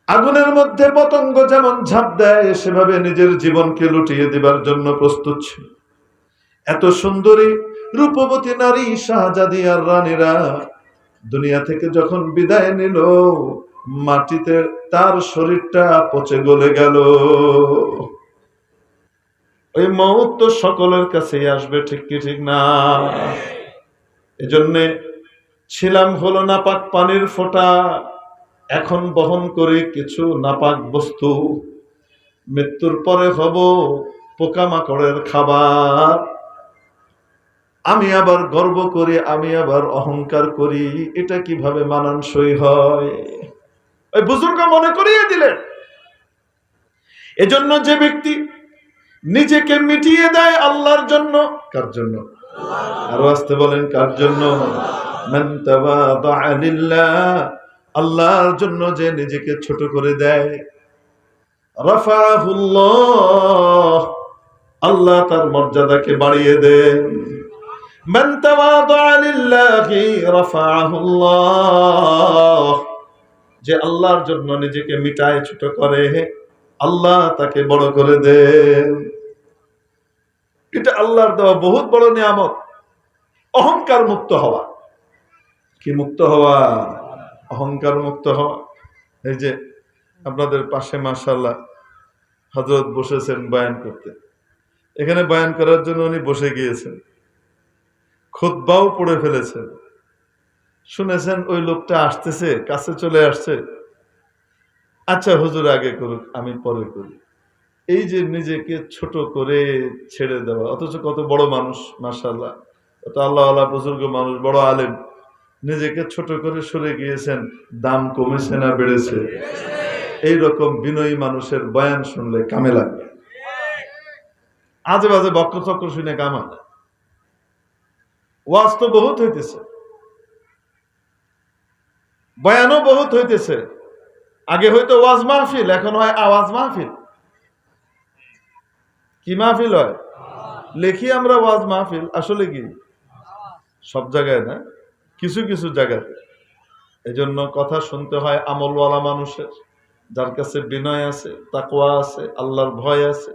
আগুনের মধ্যে পতঙ্গ যেমন ঝাঁপ দেয় সেভাবে নিজের জীবনকে লুটিয়ে দিবার জন্য প্রস্তুত ছিল। এত সুন্দরী রূপবতী নারী শাহজাদি আর রানীরা দুনিয়া থেকে যখন বিদায় নিল, মাটিতে তার শরীরটা পচে গলে গেল। ওই মওত তো সকলের কাছেই আসবে, ঠিক কি ঠিক না? এজন্যে ছিলাম হলো নাপাক পানির ফোঁটা, এখন বহন করে কিছু নাপাক বস্তু। মৃত্যুর পরে হব পোকামাকড়ের খাবার। আমি আবার গর্ব করি, আমি আবার অহংকার করি, এটা কিভাবে মানানসই হয়? ওই বুজুর্গ মনে করিয়ে দিলেন। এজন্য যে ব্যক্তি নিজেকে মিটিয়ে দেয় আল্লাহর জন্য, কার জন্য? আরো আসতে বলেন, কার জন্য? মান তাওয়াদা লিল্লাহ, আল্লাহর জন্য যে নিজেকে ছোট করে দেয়, রাফাহুল্লাহ, আল্লাহ তার মর্যাদাকে বাড়িয়ে দেন। মান তাওয়াদা লিল্লাহি রাফাহুল্লাহ, যে আল্লাহর জন্য নিজেকে মিটায় ছোট করে, আল্লাহ তাকে বড় করে দেন। এটা আল্লাহর দেওয়া বহুত বড় নিয়ামত, অহংকার মুক্ত হওয়া। কি মুক্ত হওয়া? অহংকার মুক্ত হওয়া। এই যে আপনাদের পাশে মাশাআল্লাহ হযরত বসেছেন বয়ান করতে, এখানে বয়ান করার জন্য উনি বসে গিয়েছেন, খুতবাও পড়ে ফেলেছেন। শুনেছেন ওই লোকটা আসতেছে, কাছে চলে আসছে, আচ্ছা হুজুর আগে করুক, আমি পরে করি। এই যে নিজেকে ছোট করে ছেড়ে দেওয়া, অথচ কত বড় মানুষ মাশাআল্লাহ, কত আল্লাহওয়ালা বুজুর্গ মানুষ, বড় আলেম, নিজেকে ছোট করে সরে গিয়েছেন। দাম কমেছে না বেড়েছে? এইরকম বিনয়ী মানুষের বয়ান শুনলে কামে লাগবে। আজে বাজে বক্তব্য শুনে কামা। ওয়াজ তো বহুত হইতেছে, বয়ানও বহুত হইতেছে। আগে হয়তো ওয়াজ মাহফিল, এখন হয় আওয়াজ মাহফিল। কি মাহফিল হয়? লেখি আমরা ওয়াজ মাহফিল, আসলে কি সব জায়গায় না, কিছু কিছু জায়গাতে। এজন্য কথা শুনতে হয় আমলওয়ালা মানুষের, যার কাছে বিনয় আছে, তাকওয়া আছে, আল্লাহর ভয় আছে,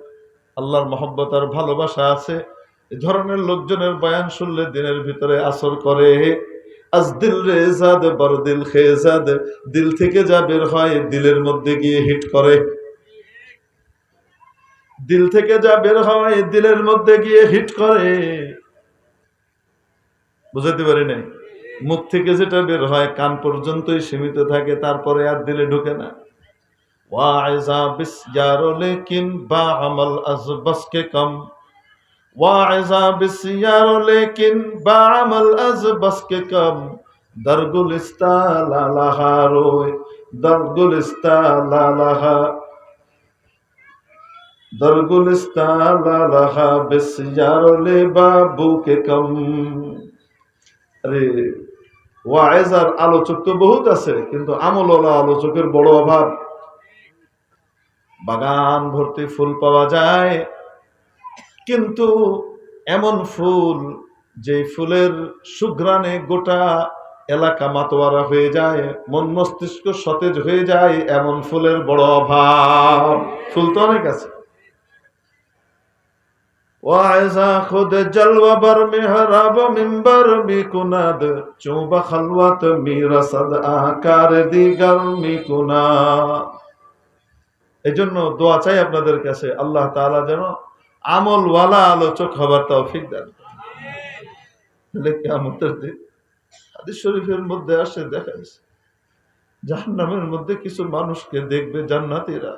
আল্লাহর মহব্বত আর ভালোবাসা আছে। এই ধরনের লোকজনের বয়ান শুনলে দিনের ভিতরে আসর করে। আজ দিল রেজাদ বড় দিল খেজাদ, দিল থেকে যা বের হয় দিলের মধ্যে গিয়ে হিট করে। দিল থেকে যা বের হয় দিলের মধ্যে গিয়ে হিট করে। বুঝাতে পারি নাই? মুখ থেকে যেটা বের হয় কান পর্যন্তই সীমিত থাকে, তারপরে আর দিলে ঢুকে না। ওয়াইজা বিস ইয়ারো লেকিন বা আমল আজ বস কে কম, ওয়াইজা বিস ইয়ারো লেকিন বা আমল আজ বস কে কম, দরগুলিস্তা লালাহা রোয়, দরগুলিস্তা লালাহা, দরগুলিস্তা লালাহা বিস ইয়ারো লে বাবু কে কম। আরে ওয়াইজ আর আলোচক তো বহুত আছে, কিন্তু আমলওয়ালা আলোচকের বড় অভাব। বাগান ভর্তি ফুল পাওয়া যায়, কিন্তু এমন ফুল যে ফুলের সুঘ্রাণে গোটা এলাকা মাতোয়ারা হয়ে যায়, মন মস্তিষ্ক সতেজ হয়ে যায়, এমন ফুলের বড় অভাব। ফুল তো অনেক আছে। ওয়াইজা খুদ জলওয়া বর মেহরাব মিম্বর মিকুনাদ, চৌবা খালওয়াত মিরাসাদ আকার দিগার মিকুনা। এই জন্য দোয়া চাই আপনাদের কাছে, আল্লাহ তাআলা যেন আমলওয়ালা আলোচক হবার তৌফিক দেন। কিয়ামতের দিন হাদিস শরীফের মধ্যে আসে, দেখা যাচ্ছে জাহান্নামের মধ্যে কিছু মানুষকে দেখবে জান্নাতীরা,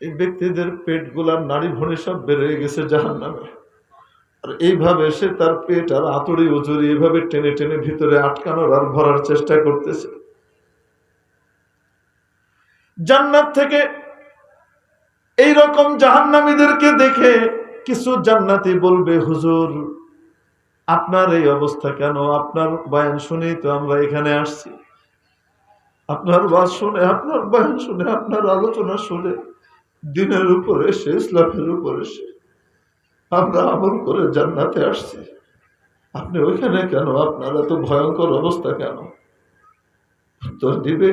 এই ব্যক্তিদের পেট গুলার নাড়ি ভুঁড়ি সব বেড়ে গেছে জাহান্নামে, আর এইভাবে সে তার পেট আর আতুড়ি উজুরি এইভাবে টেনে টেনে ভিতরে আটকানোর আর ভরার চেষ্টা করতেছে। জান্নাত থেকে এই রকম জাহান্নামীদেরকে দেখে কিছু জান্নাতি বলবে, হুজুর আপনার এই অবস্থা কেন? আপনার বয়ান শুনেই তো আমরা এখানে আসছি, আপনার ওয়াজ শুনে, আপনার বয়ান শুনে, আপনার আলোচনা শুনে দ্বীনের উপরে এসে, ইসলামের উপরে এসে আমরা আমল করে জান্নাতে আসছি, আপনি ওইখানে কেন? আপনার এত ভয়ঙ্কর অবস্থা কেন? উত্তর দিবে,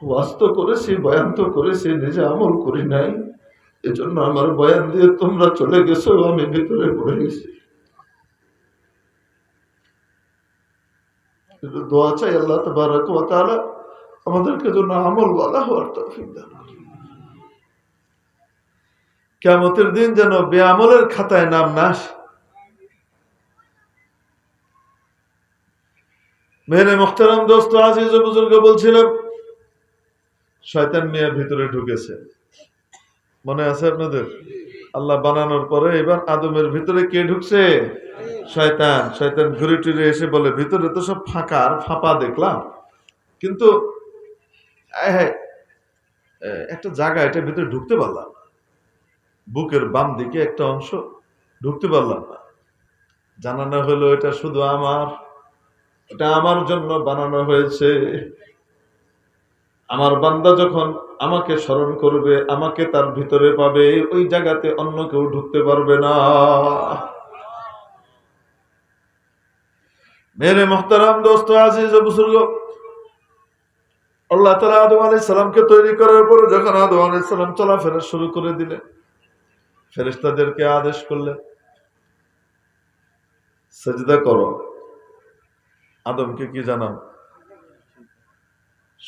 ওয়াজ তো করেছি, বয়ান তো করেছি, নিজে আমল করি নাই, এজন্য আমার বয়ান দিয়ে তোমরা চলে গেছো, আমি ভিতরে পড়ে গেছি। কিন্তু দোয়া চাই আল্লাহ তাবারক ওয়া তাআলা আমাদেরকে জন্য আমল ওয়ালা হওয়ার তৌফিক দান করুন। কিয়ামতের দিন যেন বেআমলের খাতায় নাম না আসে। মেরে মুহতারাম দোস্ত আজিজ ও বুজুর্গ, বলছিলাম শয়তান মিয়া ভিতরে ঢুকেছে, মনে আছে আপনাদের? আল্লাহ বানানোর পরে এবার আদমের ভিতরে কে ঢুকছে? শয়তান। শয়তান ঘুরে টুরে এসে বলে, ভিতরে তো সব ফাঁকা আর ফাঁপা দেখলাম, কিন্তু একটা জায়গা, এটা ভিতরে ঢুকতে পারলাম না, বুকের বাম দিকে একটা অংশ ঢুকতে পারলাম না। জানানো হলো এটা শুধু আমার, এটা আমার জন্য বানানো হয়েছে। আমার বান্দা যখন আমাকে স্মরণ করবে, আমাকে তার ভিতরে পাবে, ওই জায়গাতে অন্য কেউ ঢুকতে পারবে না। মেরে মুহতারাম দোস্ত আজিজ ও বুজুর্গ, আল্লাহ তাআলা আদম আলাইহিস সালামকে তৈরি করার পর যখন আদম আলাইহিস সালাম চলাফেরা শুরু করে দিলেন, ফেরেশতাদেরকে আদেশ করলেন সিজদা করো। আদমকে কি জানান?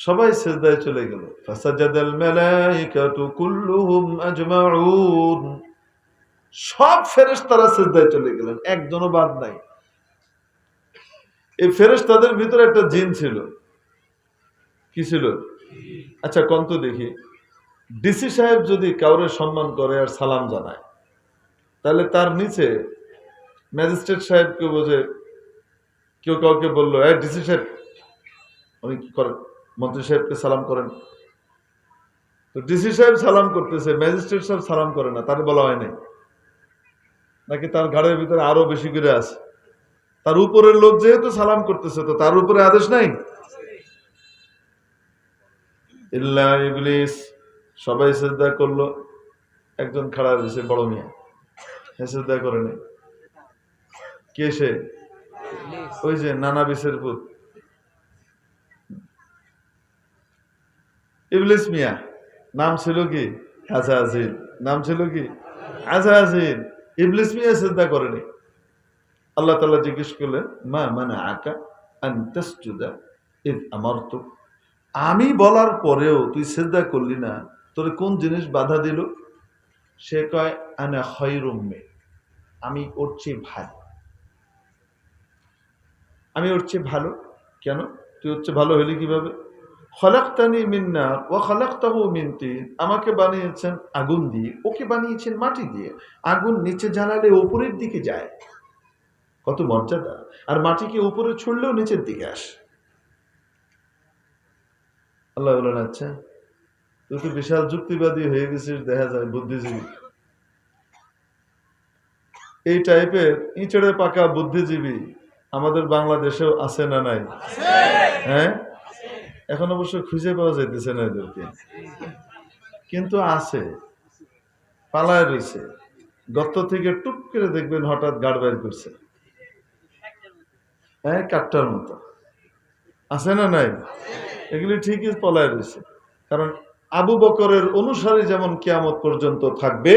সবাই সিজদায় চলে গেল। ফাসাজাদাল মালাইকাতু কুল্লুহুম আজমাউন, সব ফেরেশতারা সিজদায় চলে গেলেন, একজনও বাদ নাই। এই ফেরেশতাদের ভিতরে একটা জিন ছিল। কি ছিল? আচ্ছা কোন তো দেখি, ডিসি সাহেব যদি কাউরে সম্মান করে আর সালাম জানায়, তাহলে তার নিচে ম্যাজিস্ট্রেট সাহেবকে বোঝে, কেউ কাউকে বললো ডিসি সাহেব, উনি কি করেন? মন্ত্রী সাহেবকে সালাম করেন। তো ডিসি সাহেব সালাম করতেছে, ম্যাজিস্ট্রেট সাহেব সালাম করে না, তার বলা হয় নাই নাকি তার ঘাড়ের ভিতরে আরো বেশি করে আছে? তার উপরের লোক যেহেতু সালাম করতেছে, তো তার উপরে আদেশ নাই? ইল্লা ইবলিস। সবাই সিজদা করলো, একজন খাড়া রয়েছে, বড় মিয়া, সিজদা করে নাই। কে সে? ওই যে নানা বিশের পুত ইবলিস মিয়া। নাম ছিল কি? আজাজিল। নাম ছিল কি? আজাজিল। ইবলিস মিয়া সিজদা করেনি। আল্লাহ তাআলা জিজ্ঞেস করলেন, মা মানাআকা আন তাসজুদা ইয আমারতুক, আমি বলার পরেও তুই সিজদা করলি না, তোর কোন জিনিস বাধা দিল? সে কয়, আনা খায়রুম মিন, আমি ওর চেয়ে ভালো। আমি ওর চেয়ে ভালো। কেন? তুই ওর চেয়ে ভালো হলি কিভাবে? খলাকতানি মিন নার ওয়া খলাকতাহু মিন তিন, আমাকে বানিয়েছেন আগুন দিয়ে, ওকে বানিয়েছেন মাটি দিয়ে। আগুন নিচে জ্বালালে উপরের দিকে যায়, কত মর্যাদা। আর মাটিকে উপরে ছুড়লেও নিচের দিকে আসে। আল্লাহ বলেন, আচ্ছা তুই তো বিশাল যুক্তিবাদী হয়ে গেছিস, দেখা যায় বুদ্ধিজীবী। এই টাইপের ইঁচড়ে পাকা বুদ্ধিজীবী আমাদের বাংলাদেশেও আছে না নাই? হ্যাঁ, এখন অবশ্য খুঁজে পাওয়া যাইতেছে না এদেরকে, কিন্তু আছে, পালায় রয়েছে। গর্ত থেকে টুক করে দেখবেন হঠাৎ গাড় বের করছে, হ্যাঁ, কাঠটার মতো। আছে না নাই? এগুলি ঠিকই পলায় রয়েছে। কারণ আবু বকরের অনুসারী যেমন কিয়ামত পর্যন্ত থাকবে,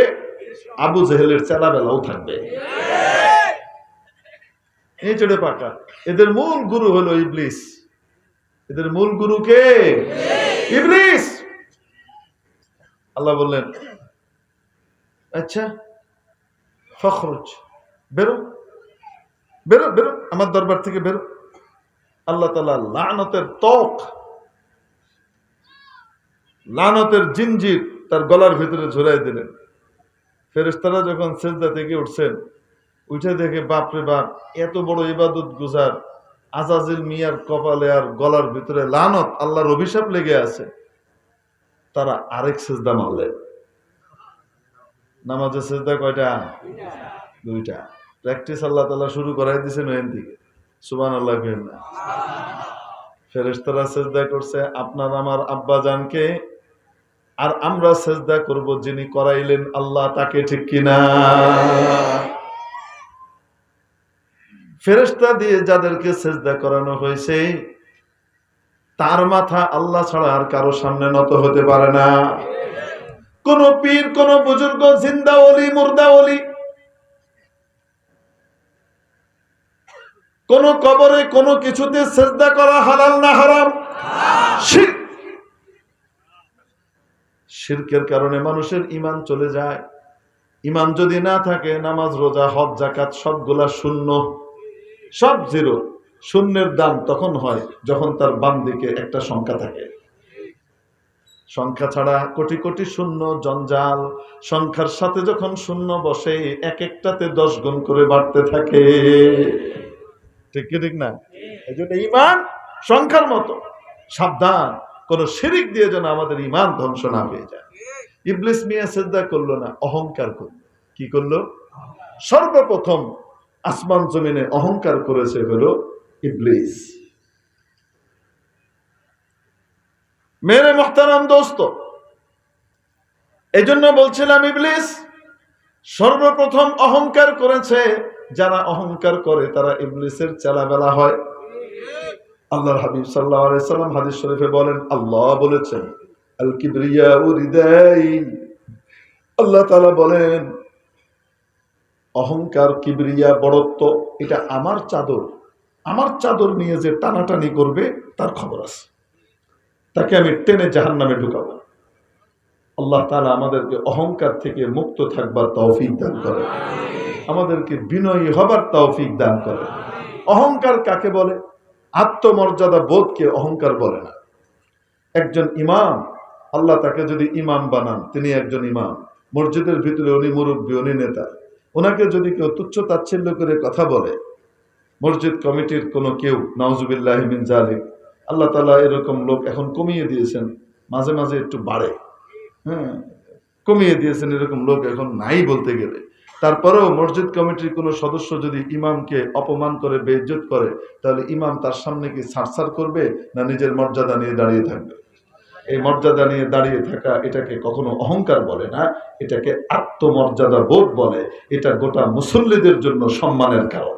আবু জেহেলের চেলাবেলাও থাকবে। এই চড়ে পাকা। এদের মূল গুরু হলো ইবলিস। এদের মূল গুরু কে? ইবলিস। আল্লাহ বললেন, আচ্ছা ফখরুজ, বেরো বেরো বেরো, আমার দরবার থেকে বেরো। আল্লাহ তাআলা লানতের তক, লানতের জিনজির তার গলার ভিতরে ঝুলাই দিলেন। ফেরেশতারা যখন সিজদা থেকে উঠছেন, উঠে দেখে বাপরে বাপ, এত বড় ইবাদত গুজার আজাজিল মিয়ার কপালে আর গলার ভিতরে লানত, আল্লাহর অভিশাপ লেগে আছে। তারা আরেক সিজদা মারলেন। নামাজের সিজদা কয়টা? দুইটা। প্র্যাকটিস আল্লাহ তাআলা শুরু করাই দিয়েছেন ওখান থেকে। সুবহানাল্লাহ। ফেরেশতারা সিজদা করছে আপনার আমার আব্বা জানকে, আর আমরা সিজদা করব যিনি করাইলেন আল্লাহ তাকে, ঠিক কিনা? ফেরেশতা দিয়ে যাদেরকে সিজদা করানো হয়েছে, তার মাথা আল্লাহ ছাড়া আর কারো সামনে নত হতে পারে না। কোন পীর, কোন বুজুর্গ, জিন্দা ওলি, মুর্দা ওলি, কোন কবরে কোন কিছুতে সিজদা করা হালাল না হারাম? শিরক। শিরকের কারণে মানুষের ঈমান চলে যায়। ঈমান যদি না থাকে, নামাজ, রোজা, হজ, যাকাত সবগুলা শূন্য, সব জিরো। শূন্যের দাম তখন হয় যখন তার বাম দিকে একটা সংখ্যা থাকে। সংখ্যা ছাড়া কোটি কোটি শূন্য জঞ্জাল, সংখ্যার সাথে যখন শূন্য বসে এক একটাতে 10 গুণ করে বাড়তে থাকে। ঠিক কি ঠিক না? এই জন্য ঈমান সংখ্যার মতো। সাবধান, কোন শিরিক দিয়ে যেন আমাদের ঈমান ধ্বংস না হয়ে যায়। ইবলিস মিয়া সিজদা করলো না, অহংকার করলো। কি করলো? সর্বপ্রথম আসমান জমিনে অহংকার করেছে হলো ইবলিস। মেরে মুহতারাম দোস্ত, এই জন্য বলছিলাম ইবলিস সর্বপ্রথম অহংকার করেছে। যারা অহংকার করে তারা ইবলিসের চেলাবেলা হয়। আল্লাহর হাবিব সাল্লাল্লাহু আলাইহি সাল্লাম হাদিস শরীফে বলেন, আল্লাহ বলেছেন, আল কিবরিয়াউ রিদাই। আল্লাহ তাআলা বলেন, অহংকার, কিবরিয়া, বড়ত্ব, এটা আমার চাদর। আমার চাদর নিয়ে যে টানাটানি করবে তার খবর আছে, তাকে আমি টেনে জাহান্নামে ঢুকাবো। আল্লাহ তাআলা আমাদেরকে অহংকার থেকে মুক্ত থাকবার তৌফিক দান করেন, আমাদেরকে বিনয়ী হবার তৌফিক দান করেন। অহংকার কাকে বলে? আত্মমর্যাদা বোধকে অহংকার বলে না। একজন ইমাম, আল্লাহ তাকে যদি ইমাম বানান, তিনি একজন ইমাম, মসজিদের ভিতরে উনি মুরব্বী, উনি নেতা, ওনাকে যদি কেউ তুচ্ছ তাচ্ছিল্য করে কথা বলে, মসজিদ কমিটির কোনো কেউ, নাউজুবিল্লাহি মিন জালিক, আল্লাহ তাআলা এরকম লোক এখন কমিয়ে দিয়েছেন, মাঝে মাঝে একটু বাড়ে, কমিয়ে দিয়েছেন, এরকম লোক এখন নাই বলতে গেলে। তারপরেও মসজিদ কমিটির কোনো সদস্য যদি ইমামকে অপমান করে, বেইজ্জত করে, তাহলে ইমাম তার সামনে কি ছাড়ছাড় করবে, না নিজের মর্যাদা নিয়ে দাঁড়িয়ে থাকবে? এই মর্যাদা নিয়ে দাঁড়িয়ে থাকা, এটাকে কখনো অহংকার বলে না, এটাকে আত্মমর্যাদা বোধ বলে। এটা গোটা মুসল্লিদের জন্য সম্মানের কারণ,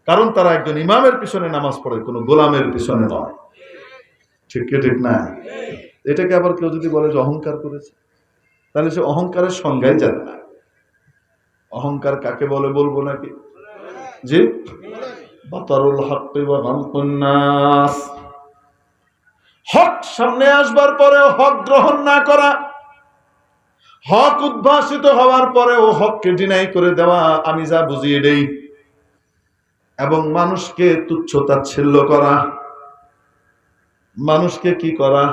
কারণ তারা একজন ইমামের পিছনে নামাজ পড়ে, কোনো গোলামের পিছনে নয়। ঠিক কি ঠিক না? এটাকে আবার কেউ যদি বলে যে অহংকার করেছে, তাহলে সে অহংকারের সংজ্ঞাই জানে না। অহংকার কাকে বলে বলবো নাকি? জি, বাতারুল হাক্কি ওয়া গামতুন নাস, হক সামনে আসবার পরেও হক গ্রহণ না করা, হক উদ্ভাসিত হওয়ার পরেও হককে ডিনাই করে দেওয়া, আমি যা বুঝিয়ে দেই, এবং মানুষকে তুচ্ছ তাচ্ছিল্য করা। মানুষকে কি করা?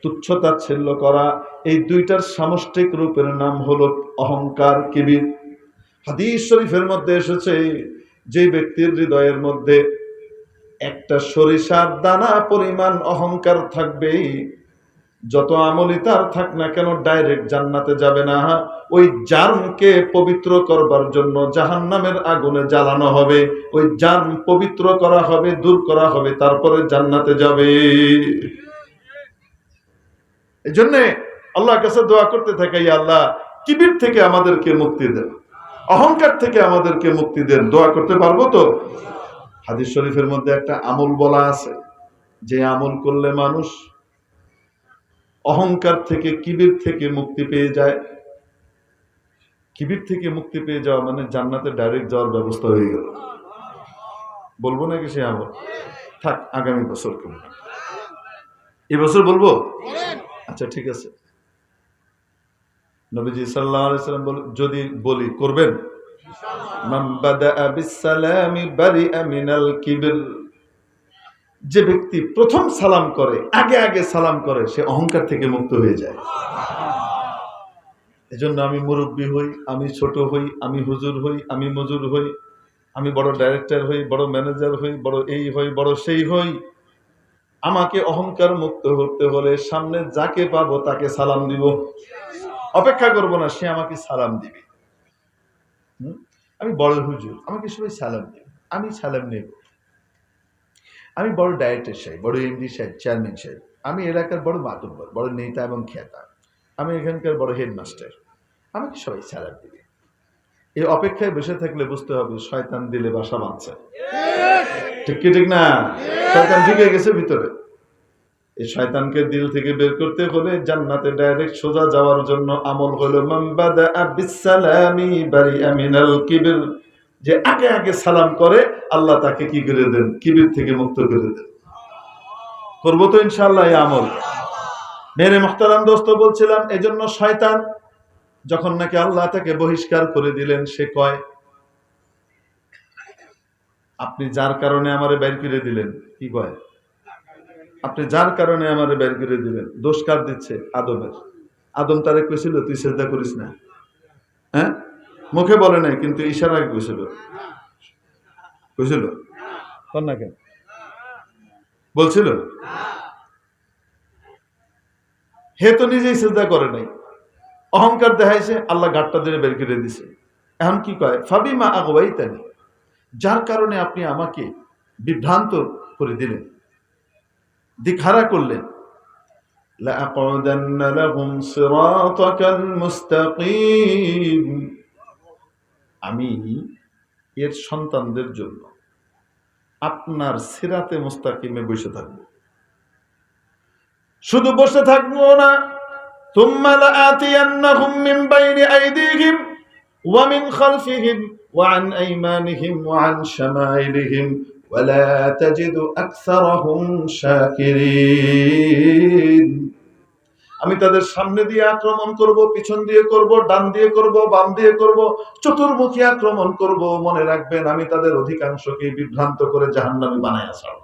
তুচ্ছ তাচ্ছিল্য করা। এই দুইটার সামষ্টিক রূপের নাম হলো অহংকার, কিবির। হাদিস শরীফের মধ্যে এসেছে, যে ব্যক্তির হৃদয়ের মধ্যে একটা সরিষার দানা পরিমাণ অহংকার থাকবে, যত আমলি তার থাক না কেন, ডাইরেক্ট জান্নাতে যাবে না। ওই জার্মকে পবিত্র করবার জন্য জাহান্নামের আগুনে জ্বালানো হবে, ওই জার্ম পবিত্র করা হবে, দূর করা হবে, তারপরে জান্নাতে যাবে। এই জন্যে আল্লাহর কাছে দোয়া করতে থাকি, আল্লাহ কিবির থেকে আমাদেরকে মুক্তি দেন, অহংকার থেকে আমাদেরকে মুক্তি দেন। দোয়া করতে পারবো তো? হাদিস শরীফের মধ্যে একটা আমল বলা আছে, যে আমল করলে মানুষ অহংকার থেকে, কিবির থেকে মুক্তি পেয়ে যায়। কিবির থেকে মুক্তি পেয়ে যাওয়া মানে জান্নাতে ডাইরেক্ট যাওয়ার ব্যবস্থা হয়ে গেল। বলবো নাকি সে আমল? থাক, আগামী বছর করব। এই বছর বলবো? আচ্ছা ঠিক আছে। নবীজি সাল্লাল্লাহু আলাইহি সাল্লাম যদি বলি করবেন, মান বাদাআ বিসসালামি বারিআ মিনাল কিবর, যে ব্যক্তি প্রথম সালাম করে, আগে আগে সালাম করে, সে অহংকার থেকে মুক্ত হয়ে যায়। এজন্য আমি মুরব্বী হই, আমি ছোট হই, আমি হুজুর হই, আমি মজুর হই, আমি বড় ডাইরেক্টর হই, বড় ম্যানেজার হই, বড় এই হই, বড় সেই হই, আমাকে অহংকার মুক্ত হতে হলে সামনে যাকে পাবো তাকে সালাম দিব। অপেক্ষা করব না সে আমাকে সালাম দিবে। আমি বড় হুজুর, আমাকে সবাই সালাম দিবে, আমি সালাম নেব। আমি বড় ডাইরেক্টর সাহেব, বড় এমডি সাহেব, চেয়ারম্যান সাহেব, আমি এলাকার বড় মাতব্বর, বড় নেতা এবং খ্যাতা, আমি এখানকার বড় হেডমাস্টার, আমাকে সবাই সালাম দিবে। এই অপেক্ষায় বসে থাকলে বুঝতে হবে শয়তান দিলে বাসা বাঁধছে। ঠিক কি ঠিক না? শয়তান ঢুকে গেছে ভিতরে। এই শয়তানকে দিল থেকে বের করতে হলে জান্নাতে ডাইরেক্ট সোজা যাওয়ার জন্য আমল হলো মান বাদাআ বিসসালামি বারিআ মিনাল কিবর। যে আগে আগে সালাম করে আল্লাহ তাকে কি করে দেন? কিবির থেকে মুক্ত করে দেন। করব তো ইনশাআল্লাহ এই আমল। মেরে মুহতারাম দোস্ত, বলছিলাম এজন্য শয়তান যখন নাকি আল্লাহ তাকে বহিষ্কার করে দিলেন, সে কয় আপনি যার কারণে আমারে বের করে দিলেন। কি কয়? আপনি যার কারণে আমারে বের করে দিলেন। দোষ কার দিচ্ছে? আদমের। আদম তারে কইছিল তুই সিজদা করিস না। হ্যাঁ, মুখে বলে নাই কিন্তু ইশারায় কইছিল। কইছিল কোন না কেন বলছিল? হে তো নিজেই সিজদা করে নাই, অহংকার দেখাইছে, আল্লাহ গাটটা দিয়ে বের করে দিছে। এখন কি কয়? ফাবিমা আগওয়াইতানি, যার কারণে আপনি আমাকে বিভ্রান্ত করে দিলেন, দিকহারা করলেন। লাআকুদান্না লাহুম সিরাতাকাল মুস্তাকিম, আমি এর সন্তানদের জন্য আপনার সিরাতে মুস্তাকিমে বসে থাকবো। শুধু বসে থাকবো না, তুম্মা লাআতিয়ান্নাহুম মিন বাইনি আইদিহিম ওয়া মিন খালফিহিম ওয়া আন আইমানিহিম ওয়া আন শামাইলিহিম ওয়া লা তাজিদু আকসারাহুম শাকিরিন। আমি তাদের সামনে দিয়ে আক্রমণ করব, পিছন দিয়ে করব, ডান দিয়ে করব, বাম দিয়ে করব, চতুর্মুখী আক্রমণ করব। মনে রাখবেন আমি তাদের অধিকাংশকে বিভ্রান্ত করে জাহান্নামী বানায়া ছাড়ব।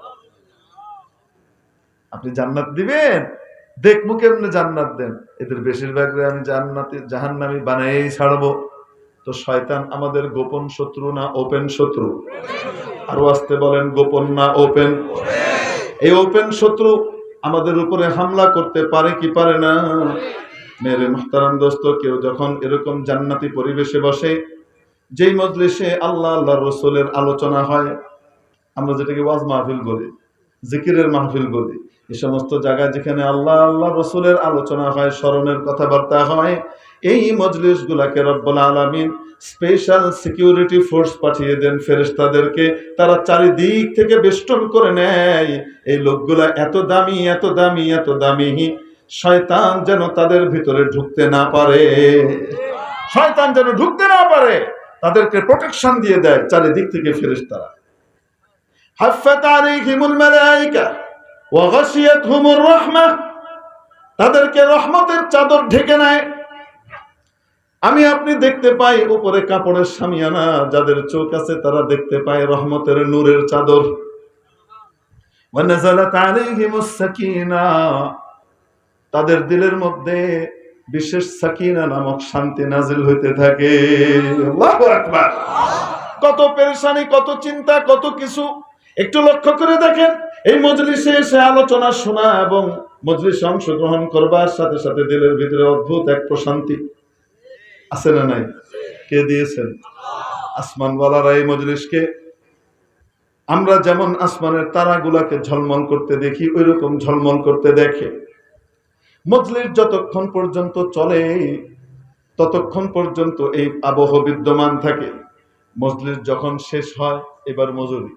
আপনি জান্নাত দিবেন, দেখবো কেমনে জান্নাত দেন। এদের বেশিরভাগরে আমি জাহান্নামী বানাইই ছাড়বো। তো শয়তান আমাদের গোপন শত্রু না ওপেন শত্রু? আরো আসতে বলেন, গোপন না ওপেন? এই ওপেন শত্রু আমাদের উপরে হামলা করতে পারে কি পারে না? মেরে মুহতারাম দোস্ত, কেউ যখন এরকম জান্নাতি পরিবেশে বসে, যেই মজলিসে আল্লাহ আল্লাহর রাসূলের আলোচনা হয়, আমরা যেটাকে ওয়াজ মাহফিল বলি, জিকিরের মাহফিল বলি, এই সমস্ত জায়গায় যেখানে আল্লাহ আল্লাহ রাসূলের আলোচনা হয়, স্মরণের কথাবার্তা হয়, এই মজলিসগুলোকে রব্বুল আলামিন স্পেশাল সিকিউরিটি ফোর্স পাঠিয়ে দেন ফেরেশতাদেরকে। তারা চারিদিক থেকে বেষ্টন করে নেয়। এই লোকগুলা এত দামি, এত দামি, এত দামি, শয়তান যেন তাদের ভিতরে ঢুকতে না পারে। শয়তান যেন ঢুকতে না পারে, তাদেরকে প্রোটেকশন দিয়ে দেয় চারিদিক থেকে ফেরেশতারা। হাফাত আলাইহিমুল মালায়েকা ওয়া গাশিয়াতহুমুর রাহমাহ, তাদেরকে রহমতের চাদর ঢেকে নেয়। আমি আপনি দেখতে পাই উপরে কাপড়ের শামিয়ানা, যাদের চোখ আছে তারা দেখতে পায় রহমতের নূরের চাদর। ওয়া নাযালাত আলাইহিমুস সাকিনা, তাদের দিলের মধ্যে বিশেষ সাকিনা নামক শান্তি নাজিল হইতে থাকে। আল্লাহু আকবার। কত পেরেশানি, কত চিন্তা, কত কিছু। একটু লক্ষ্য করে দেখেন, এই মজলিসে এসে আলোচনা শোনা এবং মজলিসে অংশগ্রহণ করবার সাথে সাথে দিলের ভিতরে অদ্ভুত এক প্রশান্তি আছে না নাই? কে দিয়েছেন? আসমানওয়ালারা এই মজলিসকে, আমরা যেমন আসমানের তারাগুলাকে ঝলমল করতে দেখি, ওই রকম ঝলমল করতে দেখে। মজলিস যতক্ষণ পর্যন্ত চলে ততক্ষণ পর্যন্ত এই আবহ বিদ্যমান থাকে। মজলিস যখন শেষ হয় এবার মজুরি,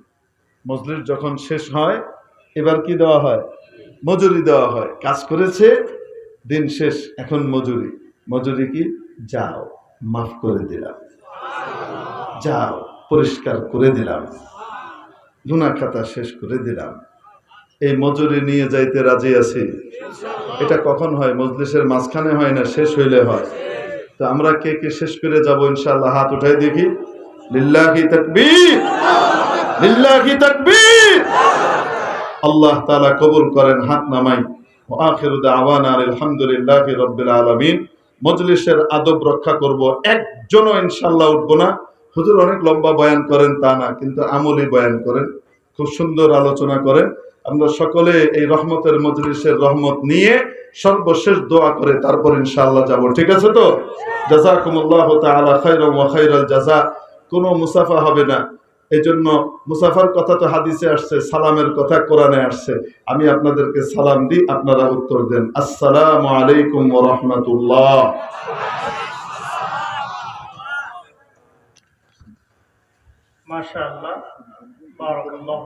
মজলিস যখন শেষ হয় এবার কি দেওয়া হয়? মজুরি দেওয়া হয়। কাজ করেছে, দিন শেষ, এখন মজুরি। মজুরি কি? যাও মাফ করে দিলাম, যাও পরিষ্কার করে দিলাম, গুনাহ খাতা শেষ করে দিলাম। এই মজুরি নিয়ে যাইতে রাজি আছি। এটা কখন হয়? মজলিসের মাঝখানে হয় না, শেষ হইলে হয়। তো আমরা কে কে শেষ করে যাব ইনশাআল্লাহ? হাত উঠাই দেখি। লিল্লাহি তাকবীর, লিল্লাহি তাকবীর। আল্লাহ তাআলা কবুল করেন। হাত নামাই। ওয়া আখিরু দাওয়ানা আলহামদুলিল্লাহি রাব্বিল আলামিন। মজলিসের আদব রক্ষা করব, একজনও ইনশাআল্লাহ উঠবো না। হুজুর অনেক লম্বা বয়ান করেন তা না, কিন্তু আমলি বয়ান করেন, খুব সুন্দর আলোচনা করেন। আমরা সকলে এই রহমতের মজলিসের রহমত নিয়ে সর্বশেষ দোয়া করে তারপর ইনশাআল্লাহ যাব। ঠিক আছে তো? জাযাকুমুল্লাহু তাআলা খায়রান ওয়া খায়রাল জাযা। কোনো মুসাফা হবে না। এজন্য মুসাফার কথা তো হাদিসে আসছে, সালামের কথা কোরআনে আসছে। আমি আপনাদেরকে সালাম দিই, আপনারা উত্তর দেন। আসসালামু আলাইকুম ওয়া রাহমাতুল্লাহ। মাশাআল্লাহ, বারাকাল্লাহ।